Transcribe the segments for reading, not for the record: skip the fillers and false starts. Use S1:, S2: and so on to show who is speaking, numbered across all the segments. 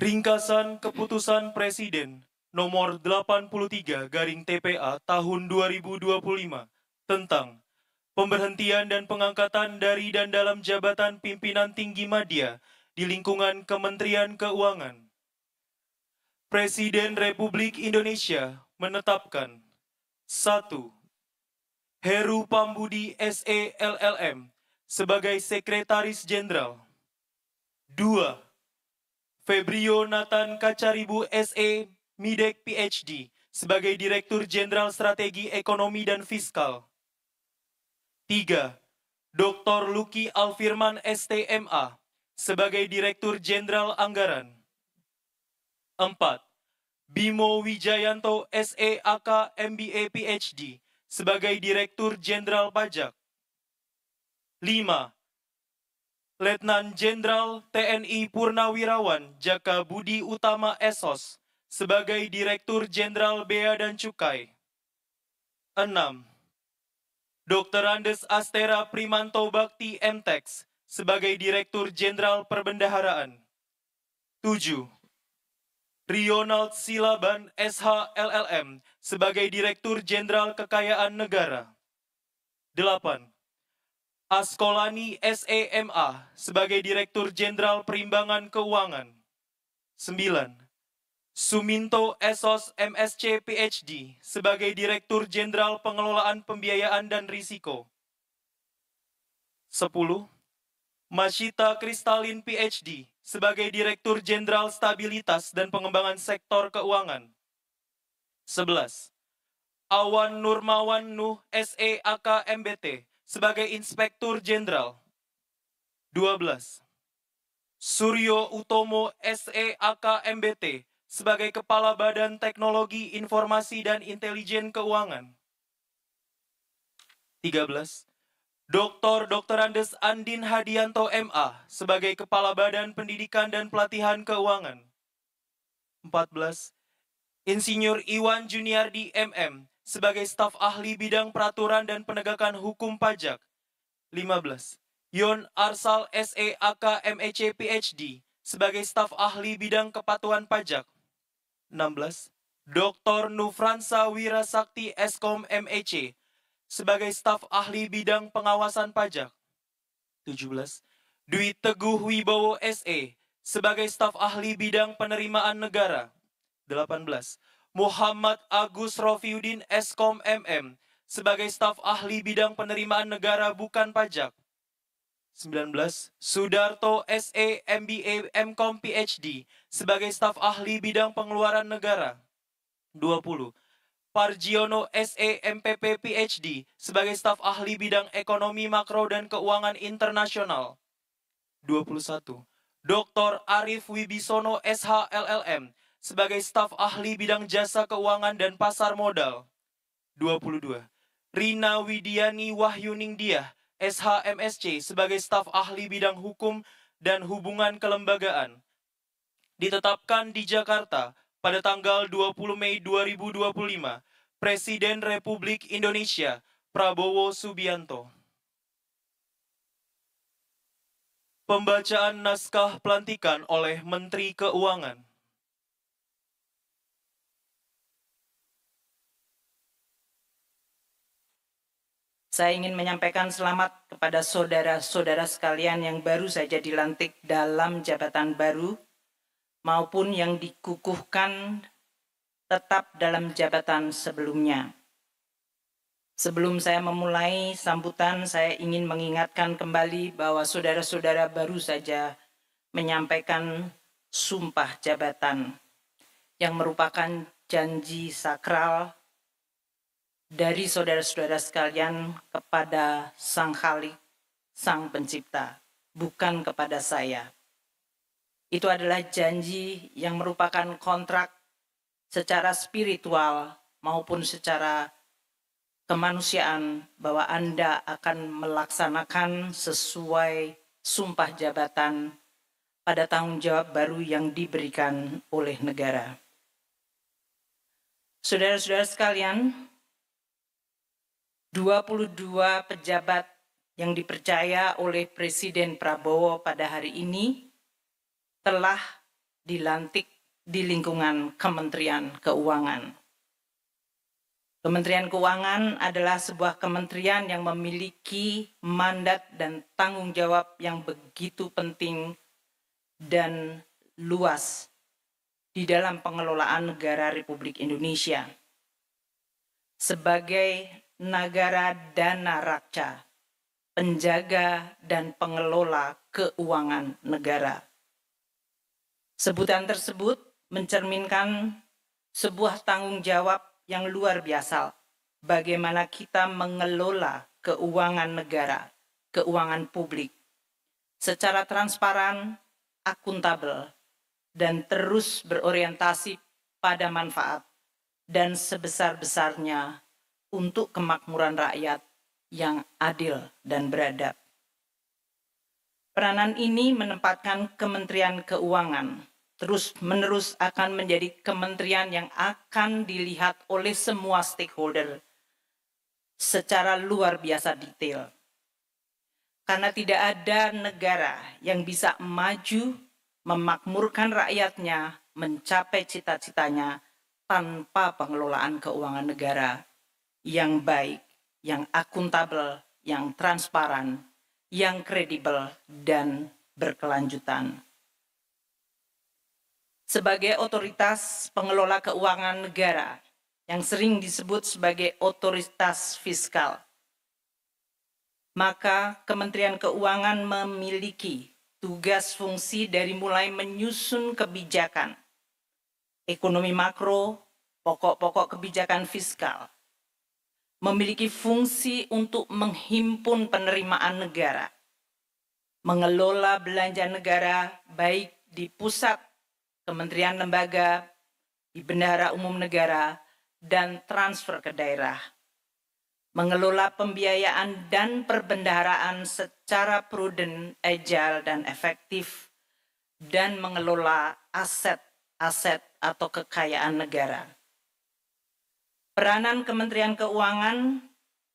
S1: Ringkasan Keputusan Presiden Nomor 83/TPA Tahun 2025 tentang pemberhentian dan pengangkatan dari dan dalam jabatan pimpinan tinggi media di lingkungan Kementerian Keuangan. Presiden Republik Indonesia menetapkan: 1. Heru Pambudi SE LLM sebagai Sekretaris Jenderal. 2. Febrio Nathan Kacaribu SE Midek PhD sebagai Direktur Jenderal Strategi Ekonomi dan Fiskal. 3. Dr. Luki Alfirman STMA sebagai Direktur Jenderal Anggaran. 4. Bimo Wijayanto SEAK MBA PhD sebagai Direktur Jenderal Pajak. 5. Letnan Jenderal TNI Purnawirawan Jaka Budi Utama SOS sebagai Direktur Jenderal Bea dan Cukai. 6. Dr. Andes Astera Primanto Bakti MTex sebagai Direktur Jenderal Perbendaharaan. 7. Rionald Silaban SH LLM sebagai Direktur Jenderal Kekayaan Negara. 8. Askolani SEMA sebagai Direktur Jenderal Perimbangan Keuangan. 9. Suminto Esos MSc PhD sebagai Direktur Jenderal Pengelolaan Pembiayaan dan Risiko. 10. Mashita Kristalin PhD sebagai Direktur Jenderal Stabilitas dan Pengembangan Sektor Keuangan. 11. Awan Nurmawan Nuh SEAK MBT sebagai Inspektur Jenderal. 12. Suryo Utomo SEAK MBT sebagai Kepala Badan Teknologi Informasi dan Intelijen Keuangan. 13. Dr. Andes Andin Hadianto MA sebagai Kepala Badan Pendidikan dan Pelatihan Keuangan. 14. Insinyur Iwan Juniardi MM sebagai Staf Ahli Bidang Peraturan dan Penegakan Hukum Pajak. 15. Yon Arsal SEAK MEC PhD sebagai Staf Ahli Bidang Kepatuhan Pajak. 16. Dr. Nufransa Wirasakti Eskom MEC sebagai Staf Ahli Bidang Pengawasan Pajak. 17. Dwi Teguh Wibowo SE sebagai Staf Ahli Bidang Penerimaan Negara. 18. Muhammad Agus Rofiuddin Eskom MM sebagai Staf Ahli Bidang Penerimaan Negara Bukan Pajak. 19. Sudarto SE MBA MKom PhD sebagai Staf Ahli Bidang Pengeluaran Negara. 20. Parjiono SE MPP PhD sebagai Staf Ahli Bidang Ekonomi Makro dan Keuangan Internasional. 21. Dr. Arif Wibisono SH LLM sebagai Staf Ahli Bidang Jasa Keuangan dan Pasar Modal. 22. Rina Widiani Wahyuningdiah SH MSc sebagai Staf Ahli Bidang Hukum dan Hubungan Kelembagaan. Ditetapkan di Jakarta pada tanggal 20 Mei 2025, Presiden Republik Indonesia Prabowo Subianto. Pembacaan naskah pelantikan oleh Menteri Keuangan.
S2: Saya ingin menyampaikan selamat kepada saudara-saudara sekalian yang baru saja dilantik dalam jabatan baru maupun yang dikukuhkan tetap dalam jabatan sebelumnya. Sebelum saya memulai sambutan, saya ingin mengingatkan kembali bahwa saudara-saudara baru saja menyampaikan sumpah jabatan yang merupakan janji sakral dari saudara-saudara sekalian kepada Sang Khalik, Sang Pencipta, bukan kepada saya. Itu adalah janji yang merupakan kontrak secara spiritual maupun secara kemanusiaan bahwa Anda akan melaksanakan sesuai sumpah jabatan pada tanggung jawab baru yang diberikan oleh negara. Saudara-saudara sekalian, 22 pejabat yang dipercaya oleh Presiden Prabowo pada hari ini telah dilantik di lingkungan Kementerian Keuangan. Kementerian Keuangan adalah sebuah kementerian yang memiliki mandat dan tanggung jawab yang begitu penting dan luas di dalam pengelolaan negara Republik Indonesia. Sebagai negara dana raksa, penjaga dan pengelola keuangan negara. Sebutan tersebut mencerminkan sebuah tanggung jawab yang luar biasa bagaimana kita mengelola keuangan negara, keuangan publik secara transparan, akuntabel, dan terus berorientasi pada manfaat dan sebesar-besarnya untuk kemakmuran rakyat yang adil dan beradab. Peranan ini menempatkan Kementerian Keuangan terus-menerus akan menjadi kementerian yang akan dilihat oleh semua stakeholder secara luar biasa detail. Karena tidak ada negara yang bisa maju, memakmurkan rakyatnya, mencapai cita-citanya tanpa pengelolaan keuangan negara yang baik, yang akuntabel, yang transparan, yang kredibel, dan berkelanjutan. Sebagai otoritas pengelola keuangan negara yang sering disebut sebagai otoritas fiskal, maka Kementerian Keuangan memiliki tugas fungsi dari mulai menyusun kebijakan ekonomi makro, pokok-pokok kebijakan fiskal, memiliki fungsi untuk menghimpun penerimaan negara, mengelola belanja negara baik di pusat, kementerian lembaga, di bendahara umum negara, dan transfer ke daerah. Mengelola pembiayaan dan perbendaharaan secara prudent, agile, dan efektif, dan mengelola aset-aset atau kekayaan negara. Peranan Kementerian Keuangan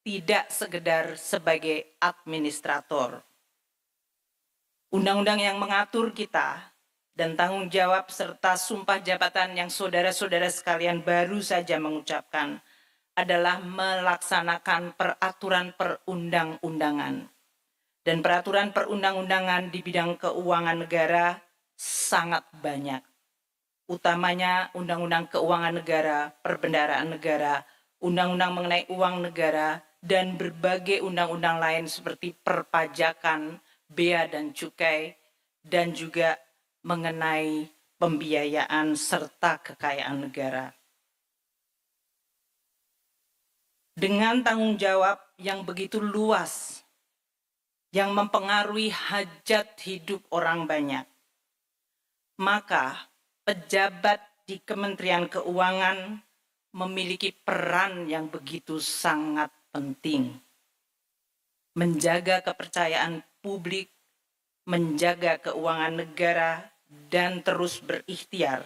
S2: tidak sekedar sebagai administrator. Undang-undang yang mengatur kita dan tanggung jawab serta sumpah jabatan yang saudara-saudara sekalian baru saja mengucapkan adalah melaksanakan peraturan perundang-undangan. Dan peraturan perundang-undangan di bidang keuangan negara sangat banyak. Utamanya Undang-Undang Keuangan Negara, Perbendaharaan Negara, Undang-Undang mengenai uang negara, dan berbagai undang-undang lain seperti perpajakan, bea dan cukai, dan juga mengenai pembiayaan serta kekayaan negara. Dengan tanggung jawab yang begitu luas, yang mempengaruhi hajat hidup orang banyak, maka pejabat di Kementerian Keuangan memiliki peran yang begitu sangat penting. Menjaga kepercayaan publik, menjaga keuangan negara, dan terus berikhtiar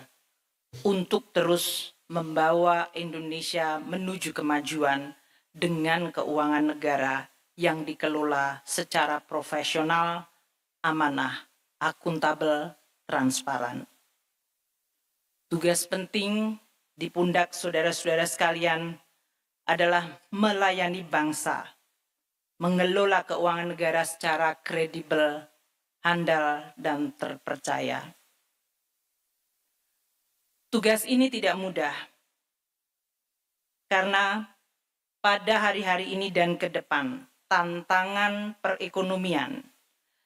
S2: untuk terus membawa Indonesia menuju kemajuan dengan keuangan negara yang dikelola secara profesional, amanah, akuntabel, transparan. Tugas penting di pundak saudara-saudara sekalian adalah melayani bangsa, mengelola keuangan negara secara kredibel, handal, dan terpercaya. Tugas ini tidak mudah, karena pada hari-hari ini dan ke depan, tantangan perekonomian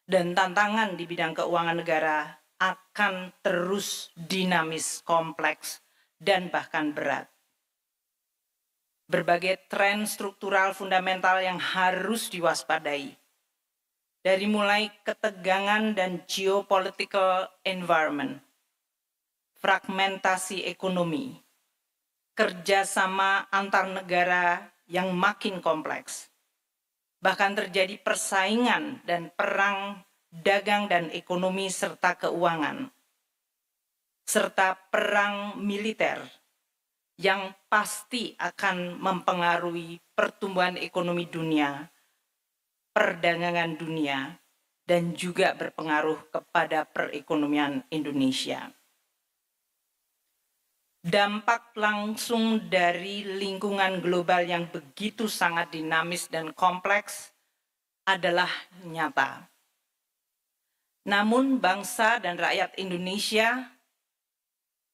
S2: dan tantangan di bidang keuangan negara akan terus dinamis, kompleks, dan bahkan berat. Berbagai tren struktural fundamental yang harus diwaspadai, dari mulai ketegangan dan geopolitical environment, fragmentasi ekonomi, kerjasama antar negara yang makin kompleks, bahkan terjadi persaingan dan perang dagang dan ekonomi serta keuangan, serta perang militer yang pasti akan mempengaruhi pertumbuhan ekonomi dunia, perdagangan dunia, dan juga berpengaruh kepada perekonomian Indonesia. dampak langsung dari lingkungan global yang begitu sangat dinamis dan kompleks adalah nyata. Namun bangsa dan rakyat Indonesia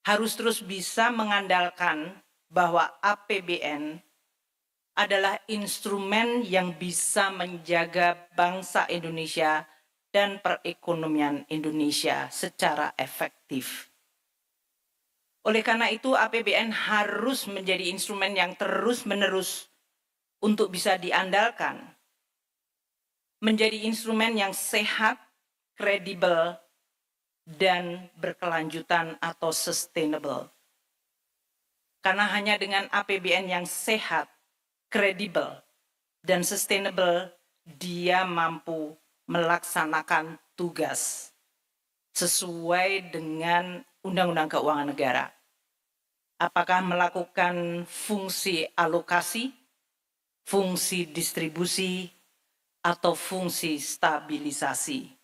S2: harus terus bisa mengandalkan bahwa APBN adalah instrumen yang bisa menjaga bangsa Indonesia dan perekonomian Indonesia secara efektif. Oleh karena itu, APBN harus menjadi instrumen yang terus-menerus untuk bisa diandalkan, menjadi instrumen yang sehat, kredibel, dan berkelanjutan atau sustainable. Karena hanya dengan APBN yang sehat, kredibel, dan sustainable, dia mampu melaksanakan tugas sesuai dengan Undang-Undang Keuangan Negara. Apakah melakukan fungsi alokasi, fungsi distribusi, atau fungsi stabilisasi.